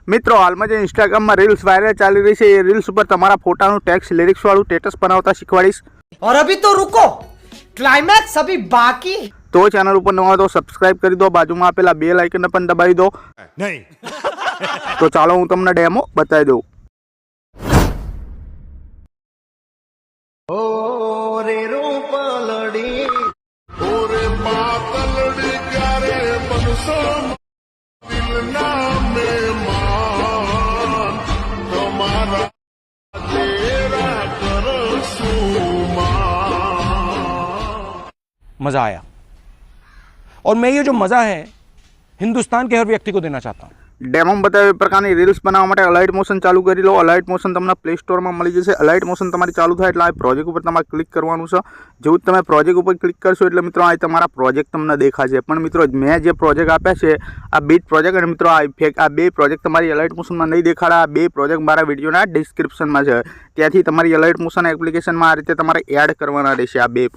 મિત્રો હાલમાં જે ઇન્સ્ટાગ્રામમાં રીલ્સ વાયરલ ચાલી રહી છે એ રીલ્સ ઉપર તમારા ફોટાનું ટેક્સ્ટ લિરિક્સ વાળું સ્ટેટસ બનાવતા શીખવાડીશ। और अभी तो रुको, क्लाइमैक्स अभी बाकी। તો ચેનલ ઉપર નવા તો સબસ્ક્રાઇબ કરી દો, બાજુમાં આપેલા બેલ આઇકન પણ દબાવી દો। નહીં તો ચાલો હું તમને ડેમો બતાવી દઉં। ઓરે રૂપલડી ઓરે પાતલડી ક્યારે બનશો દિલના મહેમાન તમારા તેરા કરશું मज़ा आया और मैं ये जो मज़ा है हिंदुस्तान के हर व्यक्ति को देना चाहता हूँ। ડેમો બતાવ્યા એ પ્રકારની રીલ્સ બનાવવા માટે અલાઇટ મોશન ચાલુ કરી લો। અલાઇટ મોશન તમને પ્લે સ્ટોરમાં મળી જશે। અલાઇટ મોશન તમારી ચાલુ થાય એટલે આ પ્રોજેક્ટ ઉપર તમારે ક્લિક કરવાનું છે। જેવું તમે પ્રોજેક્ટ ઉપર ક્લિક કરશો એટલે મિત્રો આ તમારા પ્રોજેક્ટ તમને દેખાશે। પણ મિત્રો મેં જે પ્રોજેક્ટ આપ્યા છે આ બીટ પ્રોજેક્ટ અને મિત્રો આ બે પ્રોજેક્ટ તમારી અલાઇટ મોશનમાં નહીં દેખાડે। આ બે પ્રોજેક્ટ મારા વિડીયોના ડિસ્ક્રિપ્શનમાં છે, ત્યાંથી તમારી અલાઇટ મોશન એપ્લિકેશનમાં આ રીતે તમારે એડ કરવાના રહેશે। આ બે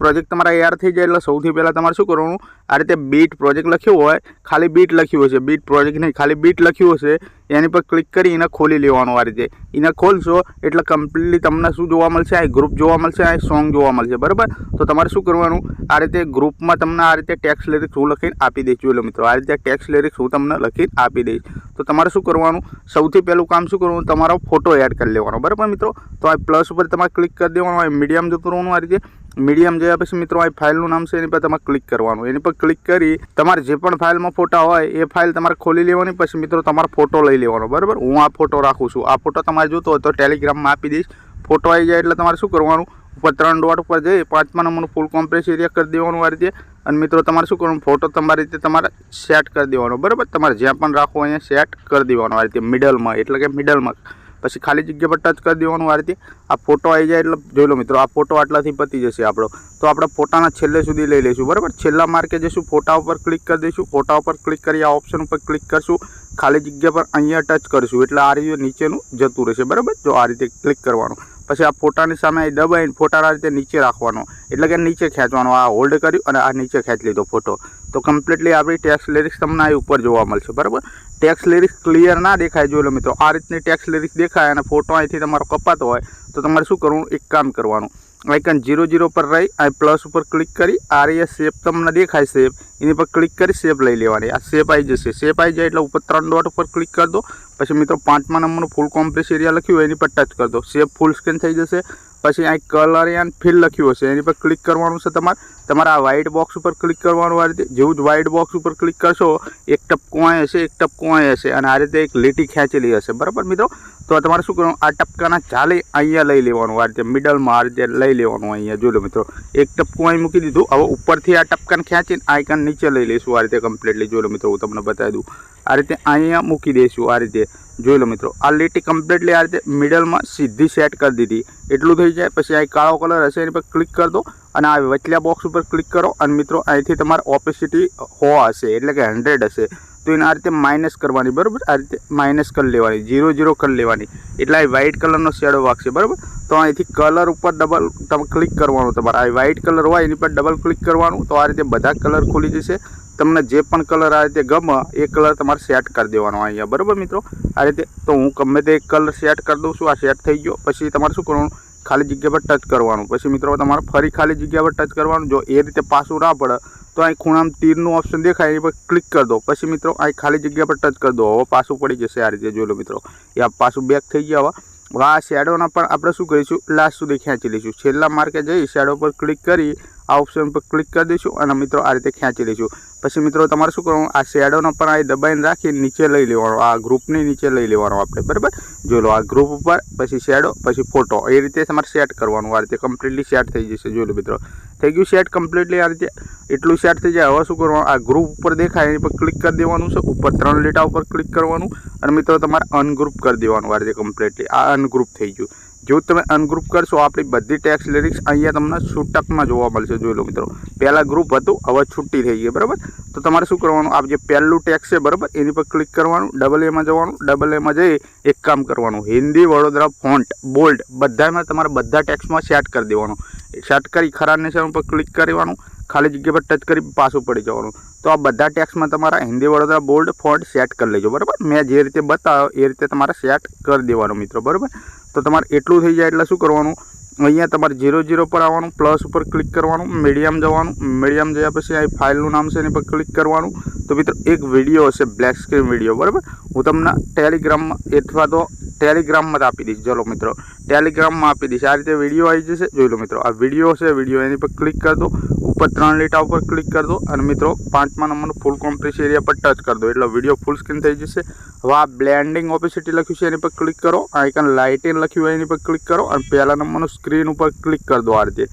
પ્રોજેક્ટ તમારા એડ થઈ જાય એટલે સૌથી પહેલાં તમારે શું કરવાનું, આ રીતે બીટ પ્રોજેક્ટ લખ્યું હોય, ખાલી બીટ લખ્યું હશે, બીટ પ્રોજેક્ટ નહીં ખાલી બીટ લખ્યું હશે, એની પર ક્લિક કરી એને ખોલી લેવાનું। આ રીતે એને ખોલશો એટલે કમ્પ્લીટલી તમને શું જોવા મળશે, આ ગ્રુપ જોવા મળશે, આ સોંગ જોવા મળશે, બરાબર। તો તમારે શું કરવાનું, આ રીતે ગ્રુપમાં તમને આ રીતે ટેક્સ્ટ લિરિક્સ હું લખીને આપી દઈશું। એટલે મિત્રો આ રીતે ટેક્સ્ટ લિરિક્સ હું તમને લખીને આપી દઈશ। તો તમારે શું કરવાનું, સૌથી પહેલું કામ શું કરવાનું, તમારો ફોટો એડ કરી લેવાનો, બરાબર મિત્રો। તો આ પ્લસ ઉપર તમારે ક્લિક કરી દેવાનું, આ મીડિયમ જતું રહેવાનું। આ રીતે મીડિયમ જયા પછી મિત્રો આ ફાઇલનું નામ છે એની પર તમારે ક્લિક કરવાનું। એની પર ક્લિક કરી તમારે જે પણ ફાઇલમાં ફોટા હોય એ ફાઇલ તમારે ખોલી લેવાની। પછી મિત્રો તમારો ફોટો લઈ લેવાનો, બરાબર। હું આ ફોટો રાખું છું, આ ફોટો તમારે જોતો હોય તો ટેલિગ્રામમાં આપી દઈશ। ફોટો આવી જાય એટલે તમારે શું કરવાનું, ઉપર 3 ડોટ ઉપર જઈ 5મા નંબરનું ફૂલ કોમ્પ્રેસ એરિયા કરી દેવાનું આ રીતે। અને મિત્રો તમારે શું કરવાનું, ફોટો તમારી રીતે તમારે સેટ કરી દેવાનો, બરાબર। તમારે જ્યાં પણ રાખવો અહીંયા સેટ કરી દેવાનો આ રીતે મિડલમાં, એટલે કે મિડલમાં। પછી ખાલી જગ્યા પર ટચ કરી દેવાનું આ રીતે। આ ફોટો આવી જાય એટલે જોઈ લો મિત્રો, આ ફોટો આટલાથી પતી જશે આપણો। તો આપણે ફોટાના છેલ્લે સુધી લઈ લઈશું, બરાબર। છેલ્લા માર્કે જઈશું, ફોટા ઉપર ક્લિક કરી દઈશું। ફોટા ઉપર ક્લિક કરી આ ઓપ્શન ઉપર ક્લિક કરશું, ખાલી જગ્યા પર અહીંયા ટચ કરીશું એટલે આ રીતે નીચેનું જતું રહેશે, બરાબર। જો આ રીતે ક્લિક કરવાનું, પછી આ ફોટાની સામે દબાઈને ફોટાના રીતે નીચે રાખવાનો, એટલે કે નીચે ખેંચવાનો। આ હોલ્ડ કર્યું અને આ નીચે ખેંચી લીધો ફોટો। તો કમ્પ્લીટલી આપણી ટેક્સ્ટ લિરિક્સ તમને આ ઉપર જોવા મળશે, બરાબર। ટેક્સ્ટ લિરિક્સ ક્લિયર ના દેખાય, જોઈ લો મિત્રો આ રીતની ટેક્સ્ટ લિરિક્સ દેખાય અને ફોટો અહીંથી તમારો કપાતો હોય તો તમારે શું કરવું, એક કામ કરવાનું, આઇકન 00 પર રહી આ પ્લસ ઉપર ક્લિક કરી આ રીતે શેપ તમને દેખાય, શેપ એની પર ક્લિક કરી શેપ લઈ લેવાની। આ શેપ આવી જશે, શેપ આવી જાય એટલે ઉપર 3 ડોટ ઉપર ક્લિક કરી દો। પછી મિત્રો 5મા નંબરનું ફૂલ કોમ્પ્રેસ એરિયા લખ્યું હોય એની પર ટચ કરી દો, શેપ ફૂલ સ્ક્રીન થઈ જશે। પછી આ કલર એન્ડ ફિલ લખ્યું હશે એની પર ક્લિક કરવાનું છે તમારે આ વ્હાઇટ બોક્સ ઉપર ક્લિક કરવાનું। આ રીતે જેવું જ વ્હાઇટ બોક્સ ઉપર ક્લિક કરશો એક ટપકો અહીં હશે, એક ટપકો અહીં હશે અને આ રીતે એક લીટી ખેંચેલી હશે, બરાબર મિત્રો। તો તમારે શું કરવાનું, આ ટપકાના ચાલે અહીંયા લઈ લેવાનું, આ રીતે મિડલમાં આ રીતે લઈ લેવાનું। અહીંયા જોઈ લો મિત્રો એક ટપકું અહીં મૂકી દીધું, હવે ઉપરથી આ ટપકાને ખેંચીને આઇકન નીચે લઈ લઈશું આ રીતે કમ્પ્લીટલી। જોઈ લો મિત્રો હું તમને બતાવી દઉં, આ રીતે અહીંયા મૂકી દઈશું આ રીતે। જોઈ લો મિત્રો આ લીટી કમ્પ્લીટલી આ રીતે મિડલમાં સીધી સેટ કરી દીધી, એટલું થઈ જાય। પછી આ કાળો કલર હશે એની પર ક્લિક કરી દો અને આ વચલા બોક્સ ઉપર ક્લિક કરો અને મિત્રો અહીંથી તમારે ઓપેસિટી 100 હશે એટલે કે 100 હશે તો એને આ રીતે માઇનસ કરવાની, બરાબર। આ રીતે માઇનસ કરી લેવાની, 0 કરી લેવાની એટલે આ વ્હાઇટ કલરનો શેડો વાગશે, બરાબર। તો અહીંથી કલર ઉપર ડબલ ક્લિક કરવાનું, તમારે આ વ્હાઇટ કલર હોય એની પર ડબલ ક્લિક કરવાનું તો આ રીતે બધા કલર ખુલી જશે। તમને જે પણ કલર આ રીતે ગમે એ કલર તમારે સેટ કરી દેવાનો અહીંયા, બરાબર મિત્રો। આ રીતે તો હું ગમે તે એક કલર સેટ કરી દઉં છું, આ સેટ થઈ ગયો। પછી તમારે શું કરવાનું, ખાલી જગ્યા પર ટચ કરવાનું। પછી મિત્રો તમારે ફરી ખાલી જગ્યા પર ટચ કરવાનું, જો એ રીતે પાછું ના પડે તો અહીં ખૂણામાં તીરનું ઓપ્શન દેખાય એની પર ક્લિક કરી દો। પછી મિત્રો અહીં ખાલી જગ્યા પર ટચ કરી દો, હવે પાછું પડી જશે આ રીતે। જોઈ લો મિત્રો એ આ પાછું બેક થઈ ગયા। હવે આ શેડોના પણ આપણે શું કરીશું, લાસ્ટ સુધી ખેંચી લઈશું। છેલ્લા માર્કે જઈ શેડો પર ક્લિક કરી આ ઓપ્શન પર ક્લિક કરી દઈશું અને મિત્રો આ રીતે ખેંચી લઈશું। પછી મિત્રો તમારે શું કરવાનું, આ શેડોનો પણ આ દબાઈને રાખીને નીચે લઈ લેવાનો, આ ગ્રુપની નીચે લઈ લેવાનો આપણે, બરાબર। જોઈ લો આ ગ્રુપ ઉપર પછી શેડો પછી ફોટો એ રીતે તમારે સેટ કરવાનું। આ રીતે કમ્પ્લીટલી સેટ થઈ જશે। જોઈ લો મિત્રો થઈ ગયું સેટ કમ્પ્લીટલી આ રીતે એટલું સેટ થઈ જાય। હવે શું કરવાનું, આ ગ્રુપ ઉપર દેખાય એની પર ક્લિક કરી દેવાનું છે, ઉપર 3 લીટા ઉપર ક્લિક કરવાનું અને મિત્રો તમારે અનગ્રુપ કરી દેવાનું આ રીતે કમ્પ્લીટલી। આ અનગ્રુપ થઈ ગયું। જો તમે અનગ્રુપ કરશો આપણી બધી ટેક્સ્ટ લિરિક્સ અહીંયા તમને છૂટકમાં જોવા મળશે। જોઈ લો મિત્રો પહેલાં ગ્રુપ હતું હવે છૂટી થઈ ગઈ, બરાબર। તો તમારે શું કરવાનું, આ જે પહેલું ટેક્સ્ટ છે બરાબર એની પર ક્લિક કરવાનું, ડબલ એમાં જવાનું, ડબલ એમાં જઈ એક કામ કરવાનું, હિન્દી વડોદરા ફોન્ટ બોલ્ડ બધામાં તમારે બધા ટેક્સ્ટમાં સેટ કરી દેવાનું। સેટ કરી ખરા નિશાન પર ક્લિક કરવાનું, ખાલી જગ્યા પર ટચ કરી પાછું પડી જવાનું. તો આ બધા ટેક્સમાં તમારા Hindi Vadodara bold font set કરી લેજો. બરાબર, મેં જે રીતે બતાવ્યો એ રીતે તમારે સેટ કરી દેવાનું મિત્રો. બરાબર, તો તમારે એટલું થઈ જાય એટલે શું કરવાનું, અહીંયા તમારે 00 પર આવવાનું, પ્લસ ઉપર ક્લિક કરવાનું, મીડિયમ જવાનું, મીડિયમ જયા પછી અહીં ફાઇલનું નામ છે એની પર ક્લિક કરવાનું. તો મિત્રો એક વિડીયો હશે, બ્લેક સ્ક્રીન વિડીયો. બરાબર, હું તમને ટેલિગ્રામમાં અથવા તો ટેલિગ્રામમાં જ આપી દઈશ. ચલો મિત્રો, ટેલિગ્રામમાં આપી દઈશ. આ રીતે વિડીયો આવી જશે. જોઈ લો મિત્રો, આ વિડીયો છે, વિડીયો એની પર ક્લિક કરી દો, ઉપર 3 લીટા ઉપર ક્લિક કરી દો અને મિત્રો 5મા નંબરનું ફૂલ કોમ્પ્રેસ એરિયા પર ટચ કરી દો એટલે વિડીયો ફૂલ સ્ક્રીન થઈ જશે. હવે આ બ્લેન્ડિંગ ઓપેસિટી લખ્યું છે એની પર ક્લિક કરો, આઇકન લાઇટિંગ લખ્યું હોય એની પર ક્લિક કરો અને પહેલા નંબરનું સ્ક્રીન ઉપર ક્લિક કરી દો આ રીતે.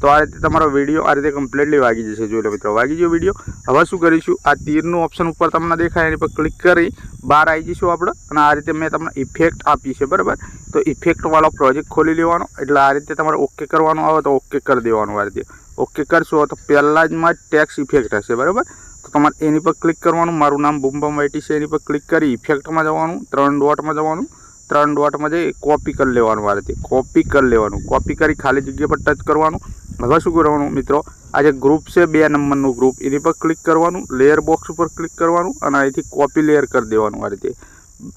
તો આ રીતે તમારો વિડીયો આ રીતે કમ્પ્લીટલી વાગી જશે. જોઈ લો મિત્રો, વાગી ગયો વિડીયો. હવે શું કરીશું, આ તીરનું ઓપ્શન ઉપર તમને દેખાય એની પર ક્લિક કરી બહાર આવી જઈશું આપણે અને આ રીતે મેં તમને ઇફેક્ટ આપી છે. બરાબર, તો ઇફેક્ટવાળો પ્રોજેક્ટ ખોલી લેવાનો એટલે આ રીતે તમારે ઓકે કરવાનું આવે તો ઓકે કરી દેવાનું. આ રીતે ઓકે કરશો તો પહેલાં જ માં ટેક્સ ઇફેક્ટ હશે. બરાબર, તો તમારે એની પર ક્લિક કરવાનું. મારું નામ બુમબમ વાયટી છે, એની પર ક્લિક કરી ઇફેક્ટમાં જવાનું, 3 ડોટમાં જવાનું, 3 ડોટમાં જઈ કોપી કરી લેવાનું. આ રીતે કોપી કરી લેવાનું. કોપી કરી ખાલી જગ્યા પર ટચ કરવાનું. હવે શું કરવાનું મિત્રો, આ જે ગ્રુપ છે 2 નંબરનું ગ્રુપ એની પર ક્લિક કરવાનું, લેયર બોક્સ ઉપર ક્લિક કરવાનું અને અહીંથી કોપી લેયર કરી દેવાનું. આ રીતે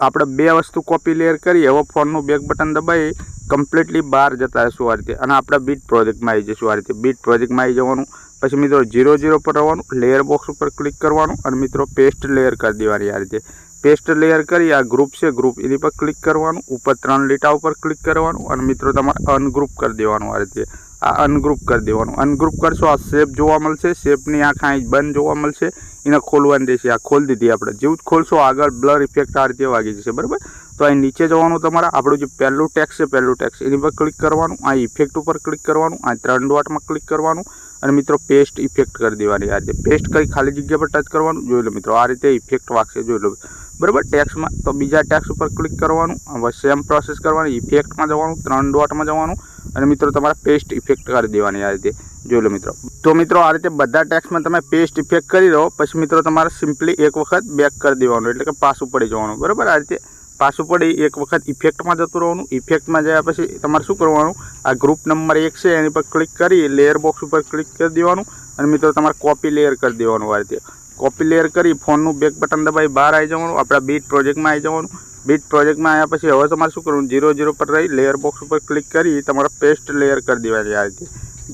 આપણે 2 વસ્તુ કોપી લેયર કરી. હવે ફોનનું બેક બટન દબાવી કમ્પ્લીટલી બહાર જતા રહીશું આ રીતે અને આપણે બીટ પ્રોજેક્ટમાં આવી જઈશું. આ રીતે બીટ પ્રોજેક્ટમાં આવી જવાનું. પછી મિત્રો 00 પર આવવાનું, લેયર બોક્સ ઉપર ક્લિક કરવાનું અને મિત્રો પેસ્ટ લેયર કરી દેવાની. આ રીતે પેસ્ટ લેયર કરી આ ગ્રુપ છે, ગ્રુપ એની પર ક્લિક કરવાનું, ઉપર 3 લીટા ઉપર ક્લિક કરવાનું અને મિત્રો તમારે અનગ્રુપ કરી દેવાનું. આ રીતે આ અનગ્રુપ કરી દેવાનું. અનગ્રુપ કરશો આ શેપ જોવા મળશે, શેપની આંખ અહીં બંધ જોવા મળશે, એને ખોલવાની દેશે. આ ખોલી દીધી આપણે. જેવું જ ખોલશો આગળ બ્લર ઇફેક્ટ આ રીતે વાગી જશે. બરાબર, તો અહીં નીચે જવાનું, તમારે આપણું જે પહેલું ટેક્સ છે, પહેલું ટેક્સ એની પર ક્લિક કરવાનું, આ ઇફેક્ટ ઉપર ક્લિક કરવાનું, આ 3 ડોટમાં ક્લિક કરવાનું અને મિત્રો પેસ્ટ ઇફેક્ટ કરી દેવાની. આ રીતે પેસ્ટ કરી ખાલી જગ્યા પર ટચ કરવાનું. જોઈ લો મિત્રો, આ રીતે ઇફેક્ટ વાગશે. જોઈ લો બરાબર, ટેક્સમાં તો બીજા ટેક્સ ઉપર ક્લિક કરવાનું. હવે સેમ પ્રોસેસ કરવાની, ઇફેક્ટમાં જવાનું, 3 ડોટમાં જવાનું અને મિત્રો તમારે પેસ્ટ ઇફેક્ટ કરી દેવાની. આ રીતે જોઈ લો મિત્રો. તો મિત્રો આ રીતે બધા ટેક્સમાં તમે પેસ્ટ ઇફેક્ટ કરી દો પછી મિત્રો તમારે સિમ્પલી એક વખત બેક કરી દેવાનું એટલે કે પાછું પડી જવાનું. બરાબર, આ રીતે પાછું પડી એક વખત ઇફેક્ટમાં જતું રહેવાનું. ઇફેક્ટમાં જયા પછી તમારે શું કરવાનું, આ ગ્રુપ નંબર 1 છે એની પર ક્લિક કરી લેયર બોક્સ ઉપર ક્લિક કરી દેવાનું અને મિત્રો તમારે કોપી લેયર કરી દેવાનું. આ રીતે કોપી લેયર કરી ફોનનું બેક બટન દબાવી બહાર આવી જવાનું, આપણા બીટ પ્રોજેક્ટમાં આવી જવાનું. બીટ પ્રોજેક્ટમાં આવ્યા પછી હવે તમારે શું કરવાનું, 00 પર રહી લેયર બોક્સ ઉપર ક્લિક કરી તમારે પેસ્ટ લેયર કરી દેવાની. આ રીતે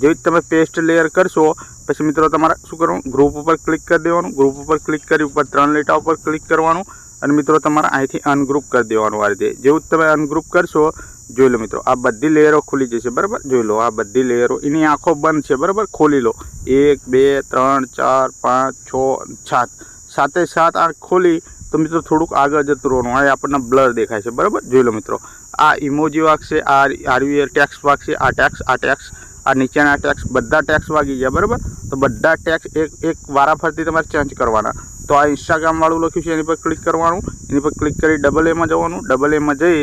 જેવી તમે પેસ્ટ લેયર કરશો પછી મિત્રો તમારે શું કરવાનું, ગ્રુપ ઉપર ક્લિક કરી દેવાનું. ગ્રુપ ઉપર ક્લિક કરી ઉપર 3 લીટા ઉપર ક્લિક કરવાનું અને મિત્રો તમારે અહીંથી અનગ્રુપ કરી દેવાનું. આ રીતે જેવું તમે અનગ્રુપ કરશો, જોઈ લો મિત્રો આ બધી લેયરો ખુલી જશે. બરાબર, જોઈ લો આ બધી લેયરો એની આંખો બંધ છે. બરાબર, ખોલી લો. 1 2 3 4 5 6 7 સાતે 7 આંખ ખોલી તો મિત્રો થોડુંક આગળ જતું રહેવાનું. આ આપણને બ્લર દેખાય છે. બરાબર, જોઈ લો મિત્રો આ ઇમોજી વાગશે, આ આરવીઆર ટેક્સ વાગશે, આ ટેક્સ આ નીચેના ટેક્સ બધા ટેક્સ વાગી ગયા. બરાબર, તો બધા ટેક્સ એક વારાફરતી તમારે ચેન્જ કરવાના. તો આ ઇન્સ્ટાગ્રામવાળું લખ્યું છે એની પર ક્લિક કરવાનું, એની પર ક્લિક કરી ડબલ એમાં જવાનું, ડબલ એમાં જઈ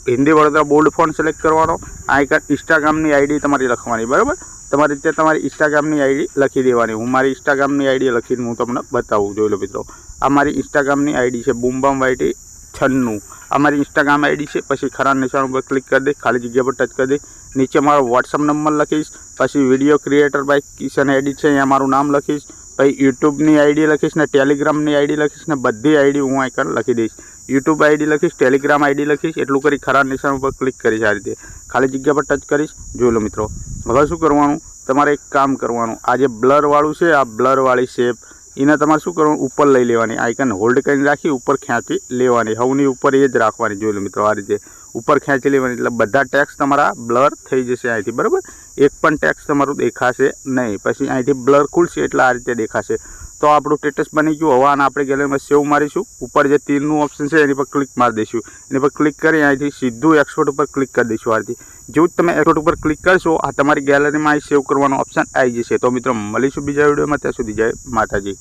Hindi Vadodara bold font select કરવાનો. આ એક ઇન્સ્ટાગ્રામની આઈડી તમારી લખવાની. બરાબર, તમારી રીતે તમારી ઇન્સ્ટાગ્રામની આઈડી લખી દેવાની. હું મારી ઇન્સ્ટાગ્રામની આઈડી લખીને હું તમને બતાવું. જોઈ લો મિત્રો આ મારી ઇન્સ્ટાગ્રામની આઈડી છે બુમબમ વાયટી 96. આ મારી ઇન્સ્ટાગ્રામ આઈડી છે. પછી ખરા નિશાન ઉપર ક્લિક કરી દે, ખાલી જગ્યા પર ટચ કરી દે, નીચે મારો વોટ્સઅપ નંબર લખીશ, પછી video creator by Kishan edit છે અહીંયા મારું નામ લખીશ, પછી યુટ્યુબની આઈડી લખીશ ને ટેલિગ્રામની આઈડી લખીશ ને બધી આઈડી હું આઈકન લખી દઈશ. યુટ્યુબ આઈડી લખીશ, ટેલિગ્રામ આઈડી લખીશ, એટલું કરી ખરા નિશાન ઉપર ક્લિક કરીશ. આ રીતે ખાલી જગ્યા પર ટચ કરીશ. જોઈ લો મિત્રો હવે શું કરવાનું, તમારે એક કામ કરવાનું, આ જે બ્લરવાળું છે આ બ્લરવાળી શેપ એને તમારે શું કરવાનું, ઉપર લઈ લેવાની, આઇકન હોલ્ડ કરીને રાખી ઉપર ખેંચી લેવાની, હવની ઉપર એ જ રાખવાની. જોઈ લો મિત્રો આ રીતે ઉપર ખેંચી લેવાની એટલે બધા ટેક્સ તમારા બ્લર થઈ જશે અહીંથી. બરાબર, એક પણ ટેક્સ તમારું દેખાશે નહીં. પછી અહીંથી બ્લર ખુલશે એટલે આ રીતે દેખાશે. તો આપણું સ્ટેટસ બની ગયું. હવે આને આપણે ગેલેરીમાં સેવ મારીશું. ઉપર જે તીરનું ઓપ્શન છે એની પર ક્લિક મારી દઈશું. એની પર ક્લિક કરી અહીંથી સીધું એક્સપોર્ટ ઉપર ક્લિક કરી દઈશું. આથી જેવું તમે એક્સપોર્ટ ઉપર ક્લિક કરશો આ તમારી ગેલેરીમાં અહીં સેવ કરવાનો ઓપ્શન આવી જશે. તો મિત્રો મળીશું બીજા વિડીયોમાં, ત્યાં સુધી જય માતાજી.